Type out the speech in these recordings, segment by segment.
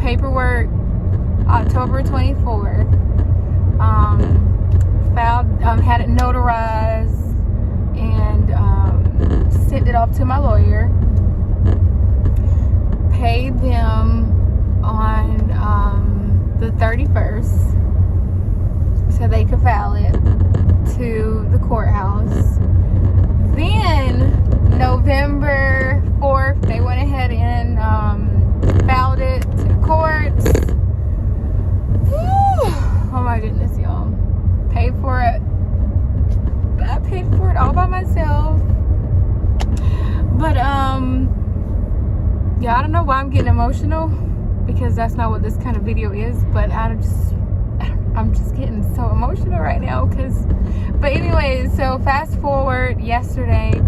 paperwork October 24th. Had it notarized and sent it off to my lawyer. Paid them on the 31st so they could file it to the courthouse. Then November 4th, they went ahead and filed it to the courts. Whew. Oh my goodness, y'all. Paid for it. I paid for it all by myself. But yeah, I don't know why I'm getting emotional, because that's not what this kind of video is, but I'm just getting so emotional right now. But anyways, so fast forward, yesterday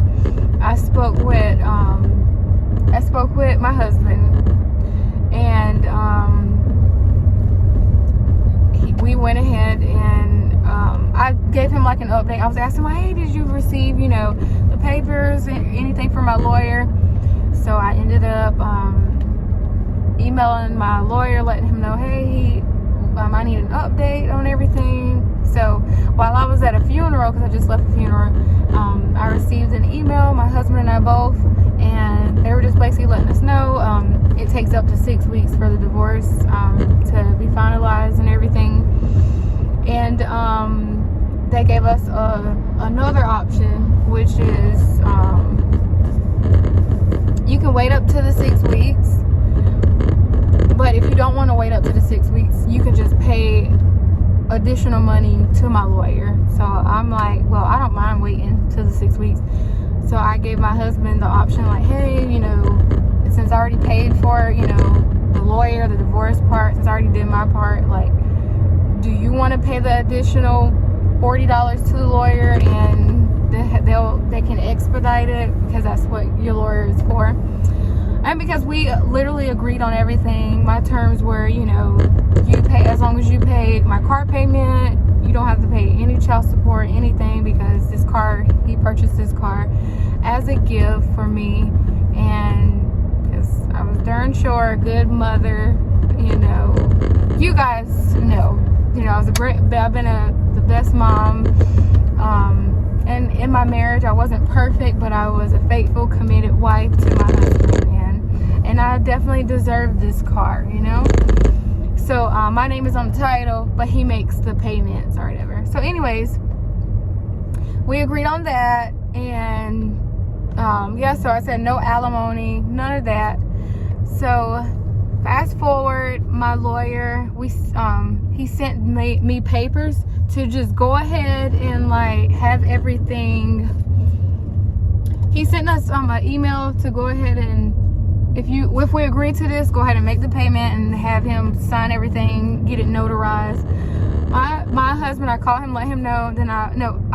I spoke with my husband, and we went ahead and I gave him like an update. I was asking him, hey, did you receive, the papers, anything from my lawyer? So I ended up emailing my lawyer, letting him know, hey, I need an update on everything. So while I was at a funeral, because I just left the funeral, I received an email, my husband and I both, and they were just basically letting us know it takes up to 6 weeks for the divorce to be finalized and everything. And they gave us another option, which is you can wait up to the 6 weeks, but if you don't want to wait up to the 6 weeks, you can just pay additional money to my lawyer. So I'm like, well, I don't mind waiting till the 6 weeks. So I gave my husband the option, like, hey, since I already paid for, the lawyer, the divorce part, since I already did my part, like, do you want to pay the additional $40 to the lawyer, and they can expedite it, because that's what your lawyer is for. And because we literally agreed on everything. My terms were, you pay, as long as you pay my car payment, you don't have to pay any child support, anything, because he purchased this car as a gift for me. And because I was darn sure a good mother, you guys know, I've been the best mom. And in my marriage, I wasn't perfect, but I was a faithful, committed wife to my husband, and I definitely deserve this car, So my name is on the title, but he makes the payments or whatever. So anyways, we agreed on that, and so I said no alimony, none of that. So fast forward, my lawyer, he sent me papers to just go ahead and like have everything. He sent us an email to go ahead and if we agree to this, go ahead and make the payment and have him sign everything, get it notarized. My husband, I called him, let him know. Then I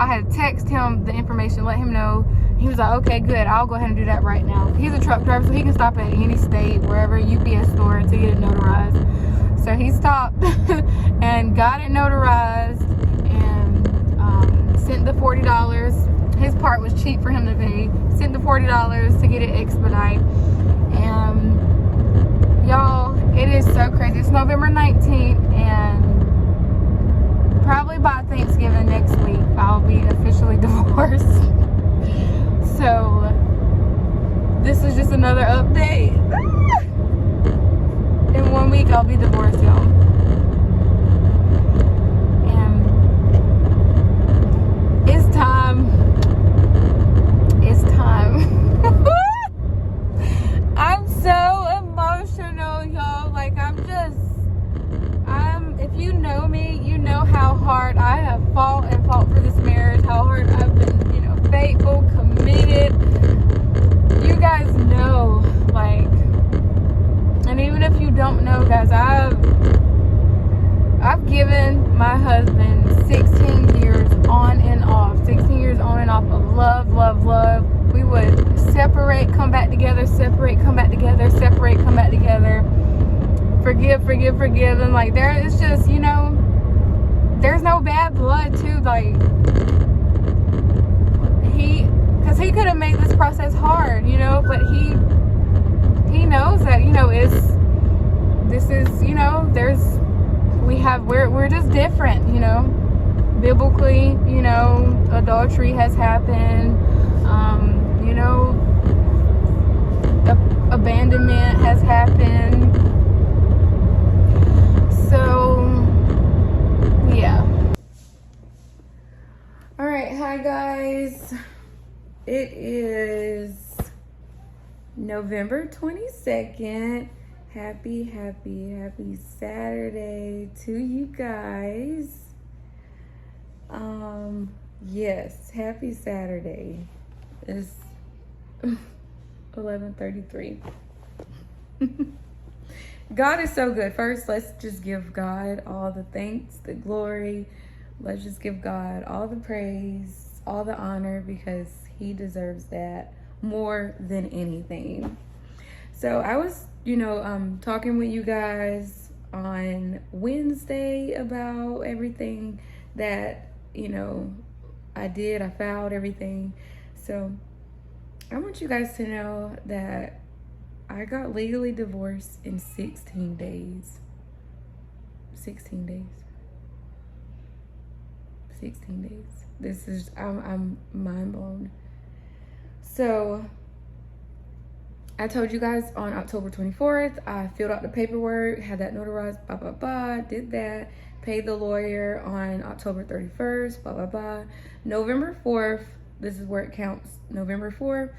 had to text him the information, let him know. He was like, okay, good, I'll go ahead and do that right now. He's a truck driver, so he can stop at any state, wherever, UPS store, to get it notarized. So he stopped and got it notarized and sent the $40. His part was cheap for him to pay. Sent the $40 to get it expedited. And y'all, it is so crazy. It's November 19th, and probably by Thanksgiving next week, I'll be officially divorced. So this is just another update. In 1 week, I'll be divorced, y'all. And it's time. It's time. I'm so emotional, y'all. Like, if you know me, you know how hard I have fought for this marriage, how hard I've been, faithful, committed. You guys know, like, and even if you don't know, guys, I've given my husband 16 years on and off. 16 years on and off of love, love, love. We would separate, come back together, separate, come back together, separate, come back together. Forgive, forgive, forgive. And like, it's just, there's no bad blood too. Like, because he could have made this process hard, but he knows that, this is, you know, we're just different, you know. Biblically, you know, adultery has happened, you know, abandonment has happened. So, yeah. All right, hi guys. It is November 22nd. Happy Saturday to you guys. Yes, happy Saturday. It's 11:33. God is so good. First, let's just give God all the thanks, the glory. Let's just give God all the praise, all the honor, because he deserves that more than anything. So I was, you know, talking with you guys on Wednesday about everything that, you know, I filed everything. So I want you guys to know that I got legally divorced in 16 days. 16 days. 16 days. This is, I'm mind blown. So I told you guys on October 24th, I filled out the paperwork, had that notarized, did that, paid the lawyer on October 31st, November 4th, this is where it counts. November 4th,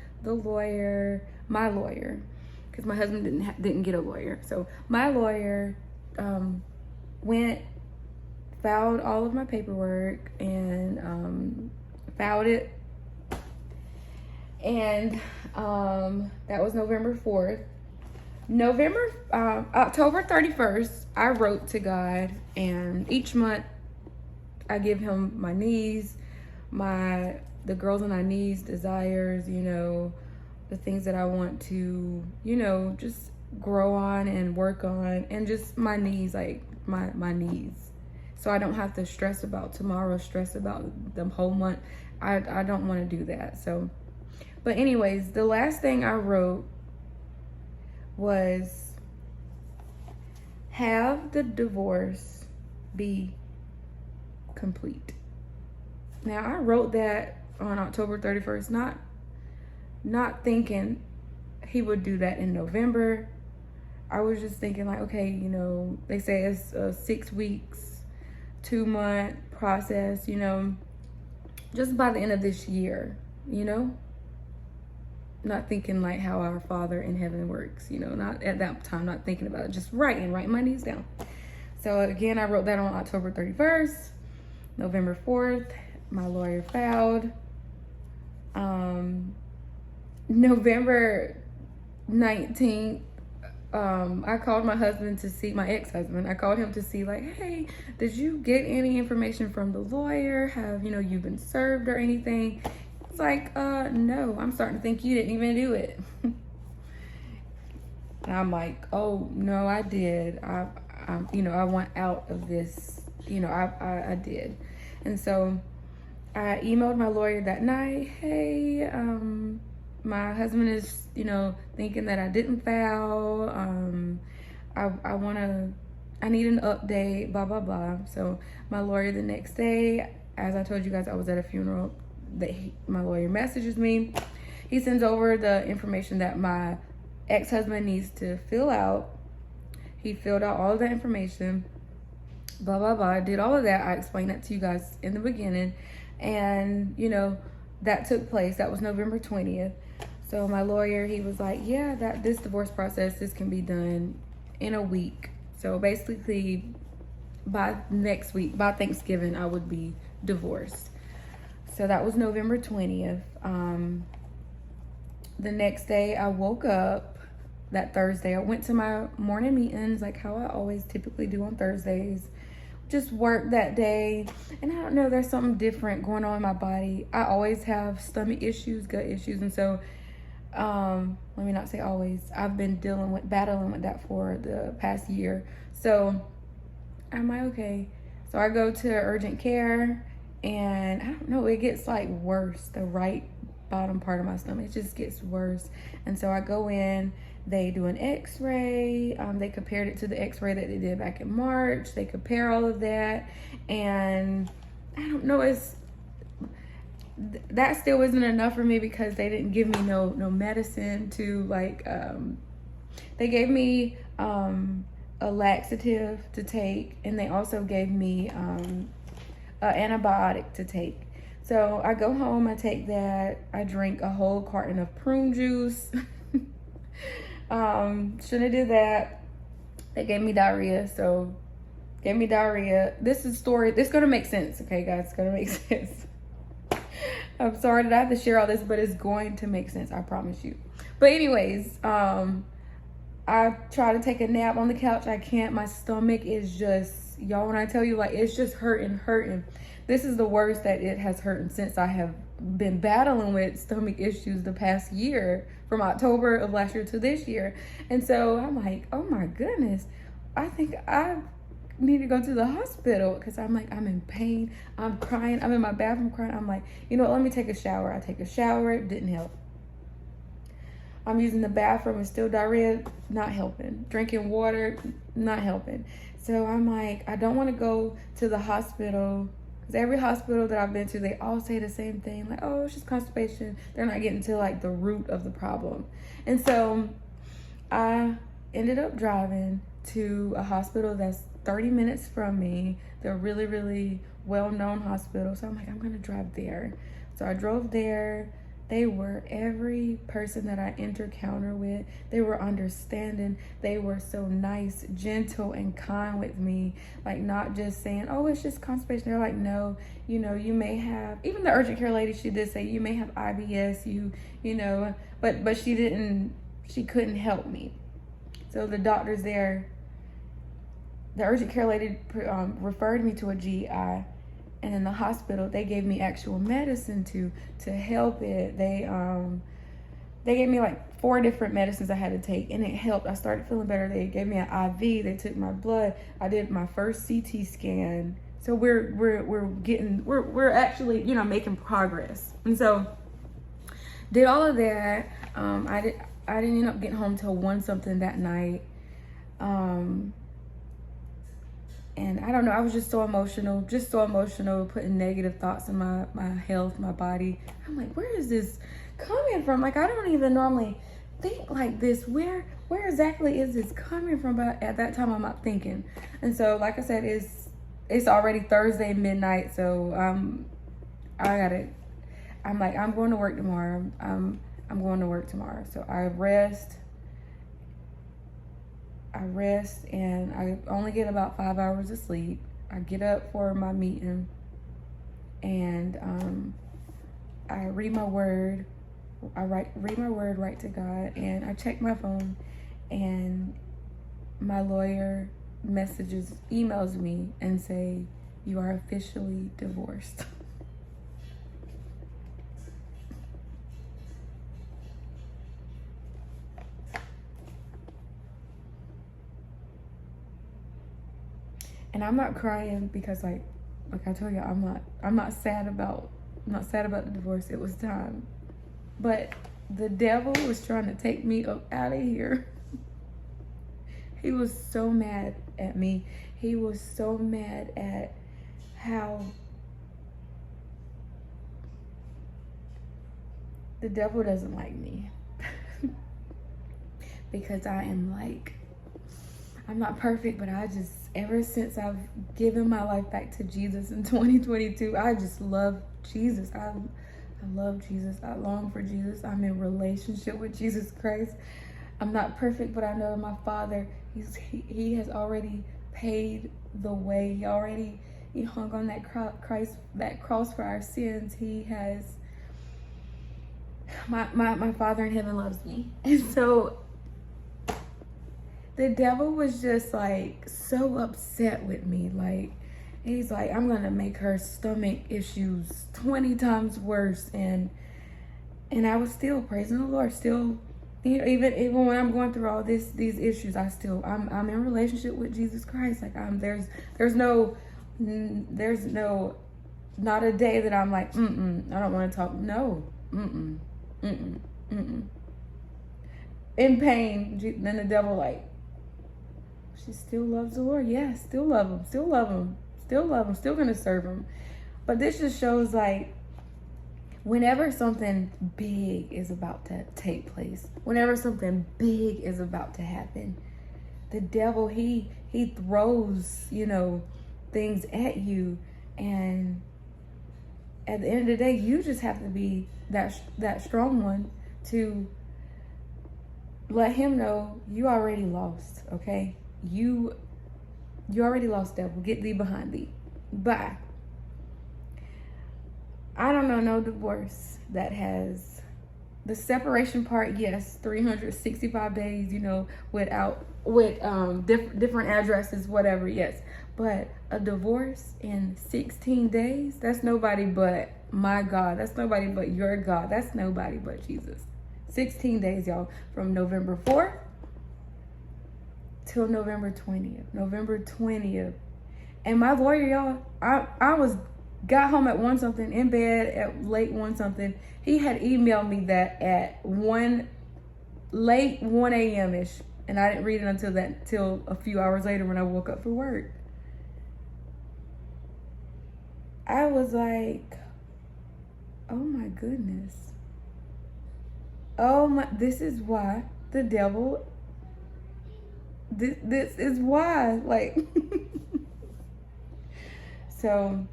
my lawyer, because my husband didn't get a lawyer. So my lawyer filed all of my paperwork and filed it. And that was November 4th. October 31st, I wrote to God, and each month I give him my needs, the girls on my knees desires, you know, the things that I want to, you know, just grow on and work on, and just my needs, like my needs. So I don't have to stress about tomorrow, stress about the whole month. I don't want to do that. So, but anyways, the last thing I wrote was have the divorce be complete. Now I wrote that on October 31st, not thinking he would do that in November. I was just thinking like, okay, you know, they say it's a 6 weeks, 2-month process, you know, just by the end of this year, you know. Not thinking like how our Father in heaven works, you know, not at that time, not thinking about it, just writing my needs down. So again, I wrote that on October 31st, November 4th, my lawyer filed. November 19th, I called my husband to see, my ex-husband, I called him to see like, hey, did you get any information from the lawyer? Have, you know, you been served or anything? It's like, no, I'm starting to think you didn't even do it. And I'm like, oh, no, I did. You know, I want out of this, you know, I did. And so I emailed my lawyer that night, hey, my husband is, you know, thinking that I didn't file. I need an update, blah, blah, blah. So my lawyer the next day, as I told you guys, I was at a funeral, my lawyer messages me. He sends over the information that my ex-husband needs to fill out. He filled out all of that information, blah, blah, blah. I did all of that. I explained that to you guys in the beginning. And, you know, that took place. That was November 20th. So my lawyer, he was like, yeah, that this divorce process, this can be done in a week. So basically by next week, by Thanksgiving, I would be divorced. So that was November 20th. The next day I woke up, that Thursday, I went to my morning meetings like how I always typically do on Thursdays. Just worked that day. And I don't know, there's something different going on in my body. I always have stomach issues, gut issues. And so, let me not say always. I've been battling with that for the past year. So I'm like, okay. So I go to urgent care, and I don't know, it gets like worse the right bottom part of my stomach. It just gets worse. And so I go in, they do an x-ray. They compared it to the x-ray that they did back in March. They compare all of that, and I don't know, that still isn't enough for me, because they didn't give me no medicine to, like, they gave me a laxative to take, and they also gave me an antibiotic to take. So I go home, I take that, I drink a whole carton of prune juice. Shouldn't have did that. They gave me diarrhea, so gave me diarrhea. This is gonna make sense, okay guys, it's gonna make sense. I'm sorry that I have to share all this, but it's going to make sense, I promise you. But anyways, I try to take a nap on the couch. I can't. My stomach is just, y'all, when I tell you, like, it's just hurting. This is the worst that it has hurting since I have been battling with stomach issues the past year, from October of last year to this year. And so I'm like, oh my goodness, I think I need to go to the hospital, because I'm like, I'm in pain, I'm crying, I'm in my bathroom crying. I'm like, you know what, let me take a shower. I take a shower, it didn't help. I'm using the bathroom and still diarrhea, not helping. Drinking water, not helping. So I'm like, I don't want to go to the hospital, because every hospital that I've been to, they all say the same thing, like, oh, it's just constipation. They're not getting to, like, the root of the problem. And so I ended up driving to a hospital that's 30 minutes from me. They're really, really well-known hospital. So I'm like, I'm gonna drive there. So I drove there. They were, every person that I encountered with, they were understanding. They were so nice, gentle, and kind with me. Like, not just saying, oh, it's just constipation. They're like, no, you know, you may have, even the urgent care lady, she did say, you may have IBS, you know, but she couldn't help me. So the doctors there, the urgent care lady referred me to a GI. And in the hospital, they gave me actual medicine to help it. They gave me like 4 different medicines I had to take, and it helped. I started feeling better. They gave me an IV. They took my blood. I did my first CT scan. So we're actually, you know, making progress. And so did all of that. I didn't end up getting home till 1 something that night. And I don't know, I was just so emotional, putting negative thoughts in my health, my body. I'm like, where is this coming from? Like, I don't even normally think like this. Where exactly is this coming from? But at that time, I'm not thinking. And so, like I said, it's already Thursday midnight. So I'm like, I'm going to work tomorrow. I'm going to work tomorrow. So I rest, and I only get about 5 hours of sleep. I get up for my meeting, and I read my word. Read my word right to God, and I check my phone, and my lawyer emails me and say, you are officially divorced. And I'm not crying because, like I told you, I'm not sad about the divorce. It was time. But the devil was trying to take me up out of here. He was so mad at me. He was so mad at how the devil doesn't like me. Because I'm not perfect, but ever since I've given my life back to Jesus in 2022, I just love Jesus. I love Jesus. I long for Jesus. I'm in relationship with Jesus Christ. I'm not perfect, but I know my Father, he has already paid the way. He hung on that cross for our sins. He has, my Father in heaven loves me. And so the devil was just like so upset with me. Like, he's like, I'm gonna make her stomach issues 20 times worse. And I was still praising the Lord, still, you know, even when I'm going through all these issues, I'm in relationship with Jesus Christ. Like, there's no not a day that I'm like, I don't want to talk. No, mm-mm, mm-mm, mm-mm. In pain. Then the devil like, she still loves the Lord. Yeah, still love him. Still love him. Still love him. Still gonna serve him. But this just shows like, whenever something big is about to take place, whenever something big is about to happen, the devil, he throws, things at you. And at the end of the day, you just have to be that strong one to let him know you already lost, okay? You already lost, devil. Get thee behind thee. Bye. I don't know no divorce that has the separation part. Yes, 365 days, with different addresses, whatever. Yes, but a divorce in 16 days, that's nobody but my God. That's nobody but your God. That's nobody but Jesus. 16 days, y'all, from November 4th till November 20th. November 20th. And my lawyer, y'all, I got home at 1 something, in bed at late 1 something. He had emailed me that at late 1 a.m. ish. And I didn't read it until a few hours later when I woke up for work. I was like, oh my goodness. Oh my, this is why the devil, this is why, like, so,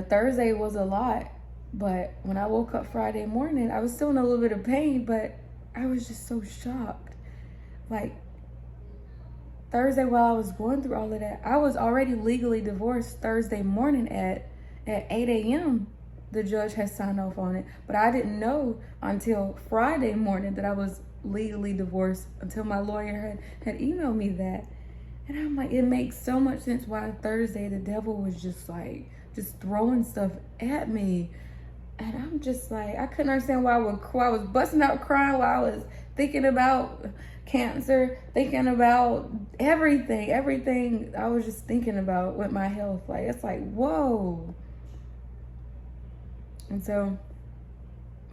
Thursday was a lot, but when I woke up Friday morning, I was still in a little bit of pain, but I was just so shocked. Like, Thursday, while I was going through all of that, I was already legally divorced Thursday morning at 8 a.m. The judge had signed off on it, but I didn't know until Friday morning that I was legally divorced, until my lawyer had emailed me that. And I'm like, it makes so much sense why Thursday the devil was just throwing stuff at me. And I'm just like, I couldn't understand why I was busting out crying while I was thinking about cancer, thinking about everything I was just thinking about with my health. Like, it's like, whoa. And so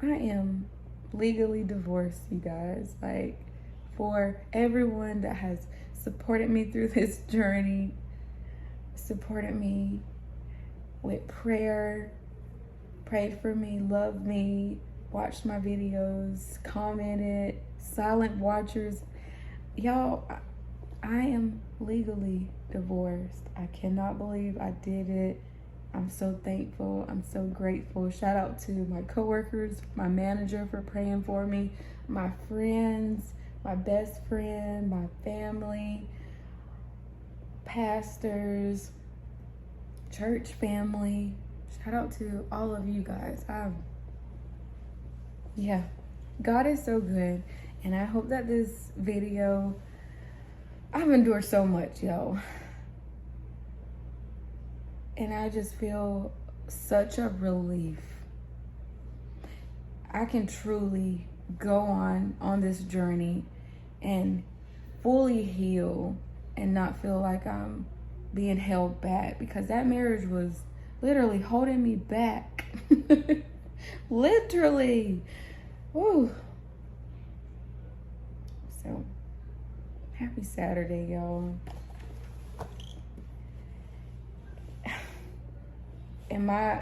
I am legally divorced, you guys. Like, for everyone that has supported me through this journey, supported me with prayer, prayed for me, loved me, watched my videos, commented, silent watchers. Y'all, I am legally divorced. I cannot believe I did it. I'm so thankful. I'm so grateful. Shout out to my coworkers, my manager for praying for me, my friends, my best friend, my family, pastors, church family. Shout out to all of you guys. Yeah, God is so good. And I hope that this video, I've endured so much, yo. And I just feel such a relief. I can truly go on this journey and fully heal and not feel like I'm being held back, because that marriage was literally holding me back. Literally. Woo. So, happy Saturday, y'all. And my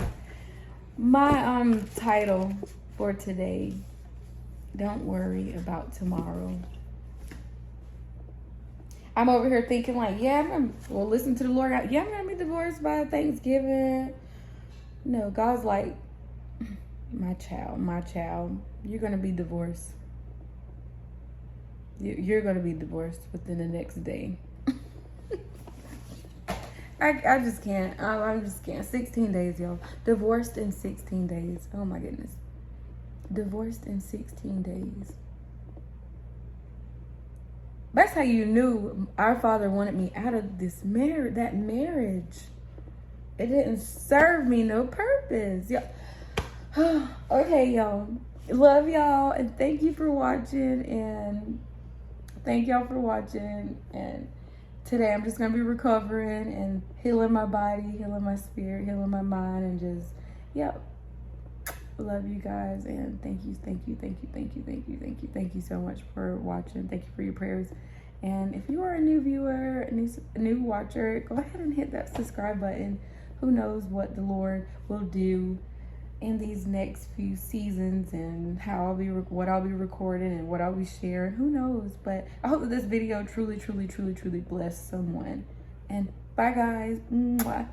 title for today, don't worry about tomorrow. I'm over here thinking like, listen to the Lord. I'm gonna be divorced by Thanksgiving. No, God's like, my child, you're gonna be divorced. You're gonna be divorced within the next day. I just can't. I just can't. 16 days, y'all. Divorced in 16 days. Oh my goodness. Divorced in 16 days. That's how you knew our Father wanted me out of that marriage. It didn't serve me no purpose. Okay, y'all. Love y'all, and thank you for watching, and thank y'all for watching. And today I'm just gonna be recovering and healing my body, healing my spirit, healing my mind, and just, love you guys, and thank you so much for watching. Thank you for your prayers. And if you are a new viewer, a new watcher, go ahead and hit that subscribe button. Who knows what the Lord will do in these next few seasons, and what I'll be recording and what I'll be sharing. Who knows? But I hope that this video truly blessed someone. And bye, guys. Mwah.